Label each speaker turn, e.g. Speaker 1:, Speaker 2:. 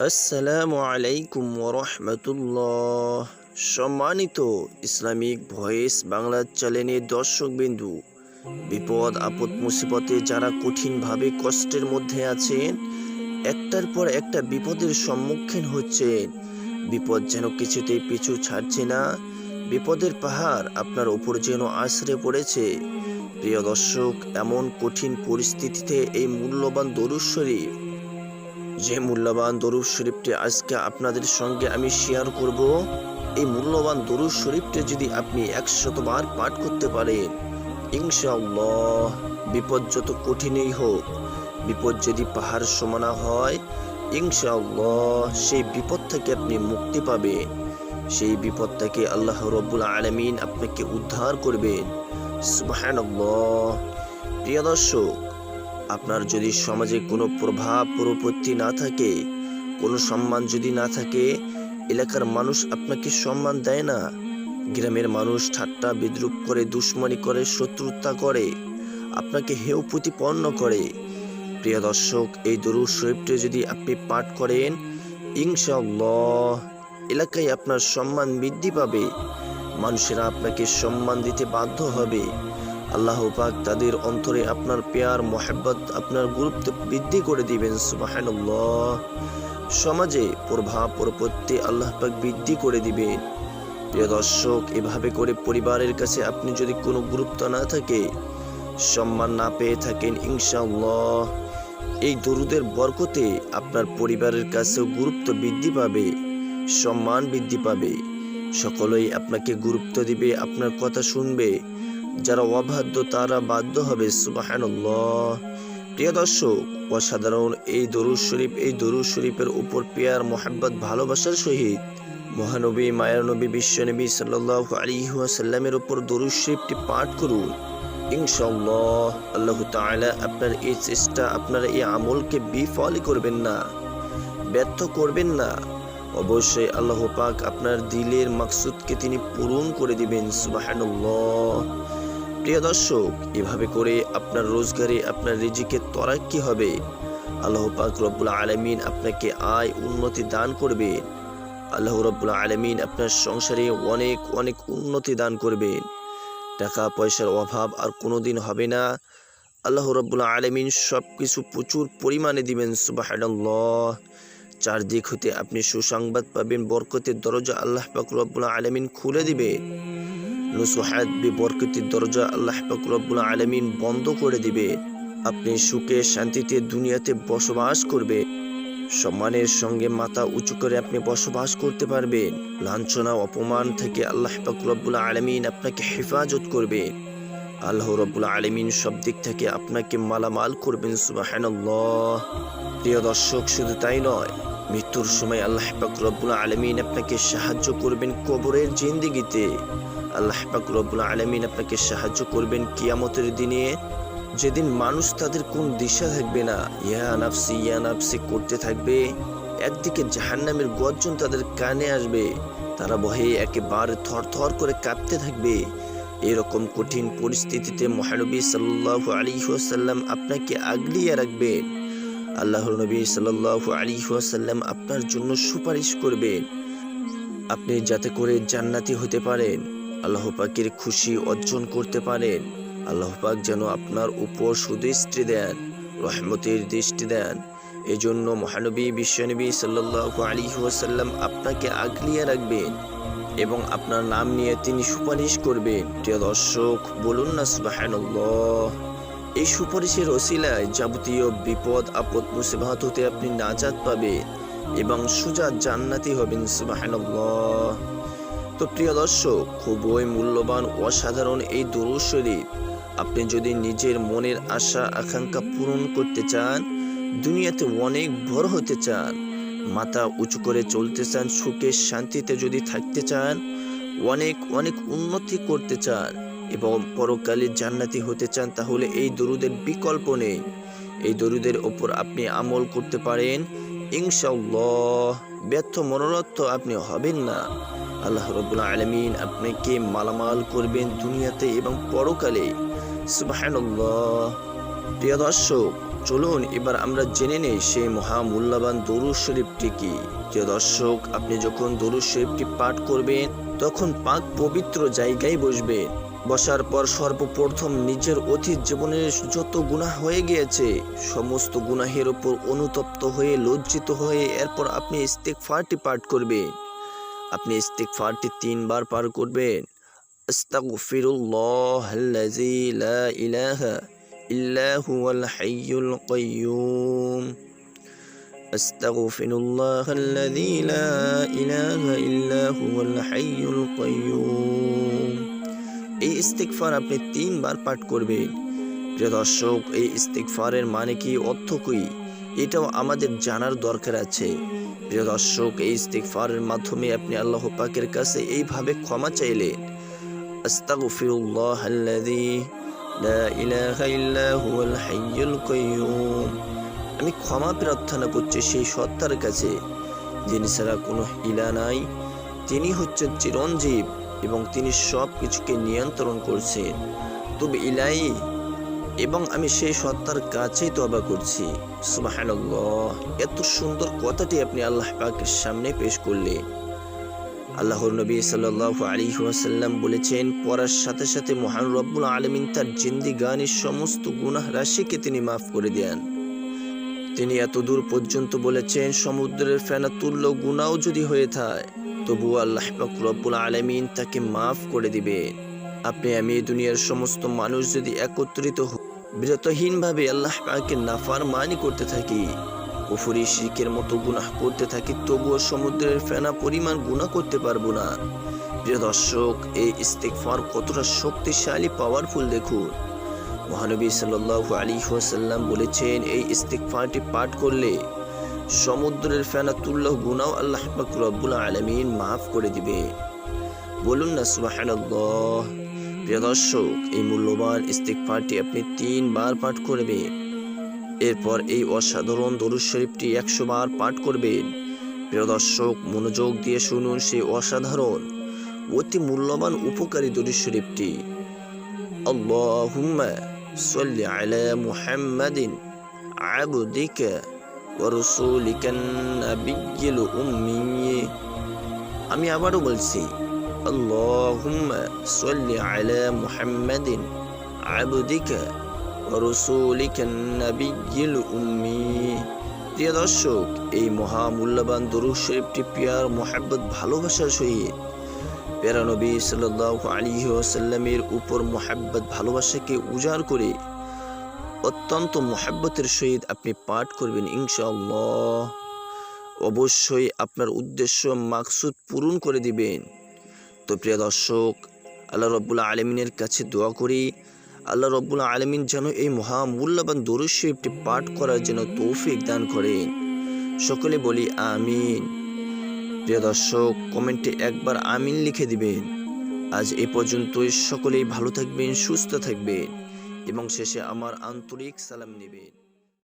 Speaker 1: আসসালামু আলাইকুম ওরহমতুল্লাহ। সম্মানিত ইসলামিক ভয়েস বাংলা চ্যানেলের দর্শকবিন্দু, বিপদ আপদ মুসিবতে যারা কঠিনভাবে কষ্টের মধ্যে আছেন, একটার পর একটা বিপদের সম্মুখীন হচ্ছেন, বিপদ যেন কিছুতেই পিছু ছাড়ছে না, বিপদের পাহাড় আপনার উপর যেন আছড়ে পড়েছে। প্রিয় দর্শক, এমন কঠিন পরিস্থিতিতে এই মূল্যবান দরুদ শরীফ, যে মূল্যবান দরুদ শরীফটি আজকে আপনাদের সঙ্গে আমি শেয়ার করব, এই মূল্যবান দরুদ শরীফটি যদি আপনি 100 বার পাঠ করতে পারেন, ইনশাআল্লাহ বিপদ যত কঠিনই হোক, বিপদ যদি পাহাড় সমানা হয়, ইনশাআল্লাহ সেই বিপদ থেকে আপনি মুক্তি পাবেন। সেই বিপদ থেকে আল্লাহ রাব্বুল আলামিন আপনাকে উদ্ধার করবেন। সুবহানাল্লাহ। প্রিয় দর্শক, আপনার যদি সমাজে কোনো প্রভাব প্রতিপত্তি না থাকে, কোনো সম্মান যদি না থাকে, এলাকার মানুষ আপনাকে সম্মান দেয় না, গ্রামের মানুষ ঠাট্টা বিদ্রুপ করে, দুশ্মনী করে, শত্রুতা করে, আপনাকে হেয় প্রতিপন্ন করে, প্রিয় দর্শক, এই দরুদ শরীফটি যদি আপনি পাঠ করেন, ইনশাআল্লাহ এলাকায় আপনার সম্মান বৃদ্ধি পাবে, মানুষেরা আপনাকে সম্মান দিতে বাধ্য হবে। আল্লাহ পাক তাদের অন্তরে আপনার প্যার মোহাব্বত, আপনার গুরুত্ব বৃদ্ধি করে দিবেন। সুবহানাল্লাহ। সমাজে প্রভাব প্রতিপত্তি আল্লাহ পাক বৃদ্ধি করে দিবেন। প্রিয় দর্শক, এভাবে করে পরিবারের কাছে আপনি যদি কোনো গুরুত্ব না থাকে, সম্মান না পেয়ে থাকেন, ইনশাআল্লাহ এই দরুদের বরকতে আপনার পরিবারের কাছেও গুরুত্ব বৃদ্ধি পাবে, সম্মান বৃদ্ধি পাবে, সকলেই আপনাকে গুরুত্ব দিবে, আপনার কথা শুনবে, যারা অবাধ্য তারা বাধ্য হবে। সুবহানাল্লাহ। প্রিয় দর্শক, অসাধারণ এই দরুদ শরীফ, এই দরুদ শরীফের উপর প্যার মোহাব্বত ভালোবাসার সহিত মহানবী মায়ার নবী বিশ্বনবী সাল্লাল্লাহু আলাইহি ওয়াসাল্লামের উপর দরুদ শরীফটি পাঠ করুন। ইনশাআল্লাহ আল্লাহ তাআলা আপনার এই চেষ্টা, আপনার এই আমলকে বিফল করবেন না, ব্যর্থ করবেন না। অবশ্যই আল্লাহ পাক আপনার দিলের মাকসুদকে তিনি পূরণ করে দিবেন। সুবহানাল্লাহ। প্রিয় দর্শক, এভাবে করে আপনার রোজগারে, আপনার রিজিকে তরাক্কি হবে। আল্লাহ পাক রব্বুল আলামিন আপনাকে আয় উন্নতি দান করবেন। আল্লাহ রব্বুল আলামিন আপনার সংসারে অনেক অনেক উন্নতি দান করবেন। টাকা পয়সার অভাব আর কোনোদিন হবে না। আল্লাহ রব্বুল আলামিন সবকিছু প্রচুর পরিমাণে দিবেন। সুবহানাল্লাহ। চারদিক হতে আপনি সুসংবাদ পাবেন, বরকতের দরজা আল্লাহ পাক রব্বুল আলামিন খুলে দিবেন। নুসুহাত বিবরকতের দরজা আল্লাহ পাক রব্বুল আলামিন বন্ধ করে দিবে। আপনি সুখে শান্তিতে দুনিয়াতে বসবাস করবেন, সম্মানের সঙ্গে মাথা উঁচু করে আপনি বসবাস করতে পারবেন। লাঞ্ছনা অপমান থেকে আল্লাহ পাক রব্বুল আলামিন আপনাকে হেফাজত করবেন। আল্লাহ রব্বুল আলামিন সব দিক থেকে আপনাকে মালামাল করবেন। সুবহানাল্লাহ। প্রিয় দর্শক, শুধু তাই নয়, মৃত্যুর সময় আল্লাহ পাক রব্বুল আলামিন আপনাকে সাহায্য করবেন কবরের জিন্দেগিতে। আল্লাহ পাক রব্বুল আলামিন আপনাকে সাহায্য করবেন কিয়ামতের দিনে, যেদিন মানুষ তাদের কোন দিশা থাকবে না, ইয়া নাফসি করতে থাকবে। একদিকে জাহান্নামের গর্জন তাদের কানে আসবে, তারা ভয়ে একেবারে থরথর করে কাঁপতে থাকবে। এরকম কঠিন পরিস্থিতিতে মহানবী সাল্লাল্লাহু আলাইহি ওয়াসাল্লাম আপনাকে আগলিয়ে রাখবেন। আল্লাহর নবী সাল্লাল্লাহু আলাইহি ওয়াসাল্লাম আপনার জন্য সুপারিশ করবেন, আপনি যাতে করে জান্নাতি হতে পারেন, আল্লাহ পাকের খুশি অর্জন করতে পারেন। আল্লাহ পাক যেন আপনার উপর সুদৃষ্টি দেন, রহমতের দৃষ্টি দেন। এজন্য মহানবী বিশ্বনবী সাল্লাল্লাহু আলাইহি ওয়াসাল্লাম আপনাকে আগলিয়ে রাখবেন এবং আপনার নাম নিয়ে তিনি সুপারিশ করবেন। প্রিয় দর্শক, বলুন না সুবহানাল্লাহ। এই সুপারিশের ওসিলায় যাবতীয় বিপদ আপদ মুসিবত হতে আপনি নাজাত পাবেন এবং সুজা জান্নাতি হবেন। সুবহানাল্লাহ। তো প্রিয় দর্শক, খুবই মূল্যবান অসাধারণ এই দরুদ শরীফ, আপনি যদি নিজের মনের আশা আকাঙ্ক্ষা পূরণ করতে চান, দুনিয়াতে অনেক বড় হতে চান, মাথা উঁচু করে চলতে চান, সুখে শান্তিতে যদি থাকতে চান, অনেক অনেক উন্নতি করতে চান এবং পরকালে জান্নাতি হতে চান, তাহলে এই দরুদের বিকল্প নেই। এই দরুদের ওপর আপনি আমল করতে পারেন, ইনশাআল্লাহ ব্যর্থ মনোরথ আপনি হবেন না। আল্লাহ রাব্বুল আলামিন আপনাকে মালামাল করবেন দুনিয়াতে এবং পরকালে। সুবহানাল্লাহ। প্রিয় দর্শক, চলুন এবার আমরা জেনে নেই সেই মহামূল্যবান দরুদ শরীফটি কি। প্রিয় দর্শক, আপনি যখন দরুদ শরীফটি পাঠ করবেন তখন পাক পবিত্র জায়গায় বসবেন। বসার পর সর্বপ্রথম নিজের অতীত জীবনের যত গুনাহ হয়ে গিয়েছে সমস্ত গুনাহের উপর অনুতপ্ত হয়ে লজ্জিত হয়ে এরপর আপনি ইস্তিগফারটি পাঠ করবেন। আপনি ইস্তিগফারটি 3 বার পাঠ করবেন। আস্তাগফিরুল্লাহাল্লাযী লা ইলাহা ইল্লা হুয়াল হাইয়ুল কাইয়্যুম। আস্তাগফিরুল্লাহাল্লাযী লা ইলাহা ইল্লা হুয়াল হাইয়ুল কাইয়্যুম। এই ইস্তিগফার আপনি 3 বার পাঠ করবেন। প্রিয় দর্শক, এই ইস্তিগফারের মানে কি, অর্থ কি, এটাও আমাদের জানার দরকার আছে। প্রিয় দর্শক, এই ইস্তিগফারের মাধ্যমে আপনি আল্লাহ পাকের কাছে এইভাবে ক্ষমা চাইলেন। আস্তাগফিরুল্লাহাল্লাযী লা ইলাহা ইল্লা হুয়াল হাইয়ুল কাইয়্যুম। আমি ক্ষমা প্রার্থনা করছি সেই সত্তার কাছে যিনি ছাড়া কোনো ইলা নাই, তিনি হচ্ছেন চিরঞ্জীব এবং তিনি সব কিছুকে নিয়ন্ত্রণ করছেন। তবে ইলাই, এবং আমি সেই সত্তার কাছেই তওবা করছি। সুবহানাল্লাহ। এত সুন্দর কথাটি আপনি আল্লাহ পাকের সামনে পেশ করলেন। আল্লাহর নবী সাল্লাল্লাহু আলাইহি ওয়াসাল্লাম বলেছেন, পড়ার সাথে সাথে মহান রব্বুল আলামিন তার জিন্দেগানির সমস্ত গুনাহ রাশিকে তিনি মাফ করে দেন। তিনি এত দূর পর্যন্ত বলেছেন, সমুদ্রের ফেনা তুল্য গুনাহও যদি হয়ে থাকে তবুও আল্লাহ পাক রব্বুল আলামিন তাকে মাফ করে দিবেন। আপনি আমি দুনিয়ার সমস্ত মানুষ যদি একত্রিত বিরতহীনভাবে আল্লাহ পাকের নাফরমানি করতে থাকি, কুফরি শিরকের মতো গুনাহ করতে থাকি, তবুও সমুদ্রের ফেনা পরিমাণ গুনাহ করতে পারবো না। প্রিয় দর্শক, এই ইস্তিগফার কতটা শক্তিশালী, পাওয়ারফুল দেখুন। মহানবী সাল্লাল্লাহু আলাইহি ওয়াসাল্লাম বলেছেন, এই ইস্তিগফারটি পাঠ করলে সমুদ্রের ফেনা তুল্য গুনাহ আল্লাহ পাক রব্বুল আলামিন মাফ করে দিবে। বলুন না সুবহানাল্লাহ। প্রিয় দর্শক, এই মূল্যবান ইস্তিগফারটি আপনি 3 বার পাঠ করবেন। এরপর এই অসাধারণ দরুদ শরীফটি 100 বার পাঠ করবেন। প্রিয় দর্শক, মনোযোগ দিয়ে শুনুন সেই অসাধারণ অতি মূল্যবান উপকারী দরুদ শরীফটি। আল্লাহুম্মা সাল্লি আলা মুহাম্মাদিন আবদিকা ওয়া রাসূলিকান নাবিয়্যিল উম্মি। আমি আবারও বলছি, আল্লাহুম্মা সাল্লি আলা মুহাম্মাদিন আবদিকা ওয়া রাসূলিকান নাবিয়্যিল উম্মি। প্রিয় দর্শক, এই মহামূল্যবান দরুদ শরীফটি প্যার মোহাব্বত ভালোবাসার সহিত প্যারা নবী সাল্লাল্লাহু আলাইহি ওয়াসাল্লামের উপর মোহাব্বত ভালোবাসাকে উজাড় করে অত্যন্ত মোহাব্বতের সহিত আপনি পাঠ করবেন ইনশাআল্লাহ। অবশ্যই আপনার উদ্দেশ্য মাকসুদ পূরণ করে দিবেন। তো প্রিয় দর্শক, আল্লাহ রব্বুল আলামিনের কাছে দোয়া করি, আল্লাহ রব্বুল আলামিন যেন এই মহামূল্যবান দরুদ শরীফটি পাঠ করার জন্য তৌফিক দান করেন। সকলে বলি আমিন। প্রিয় দর্শক, কমেন্টে একবার আমিন লিখে দিবেন। আজ এই পর্যন্তই। সকলেই ভালো থাকবেন, সুস্থ থাকবেন এবং শেষে আমার আন্তরিক সালাম নেবেন।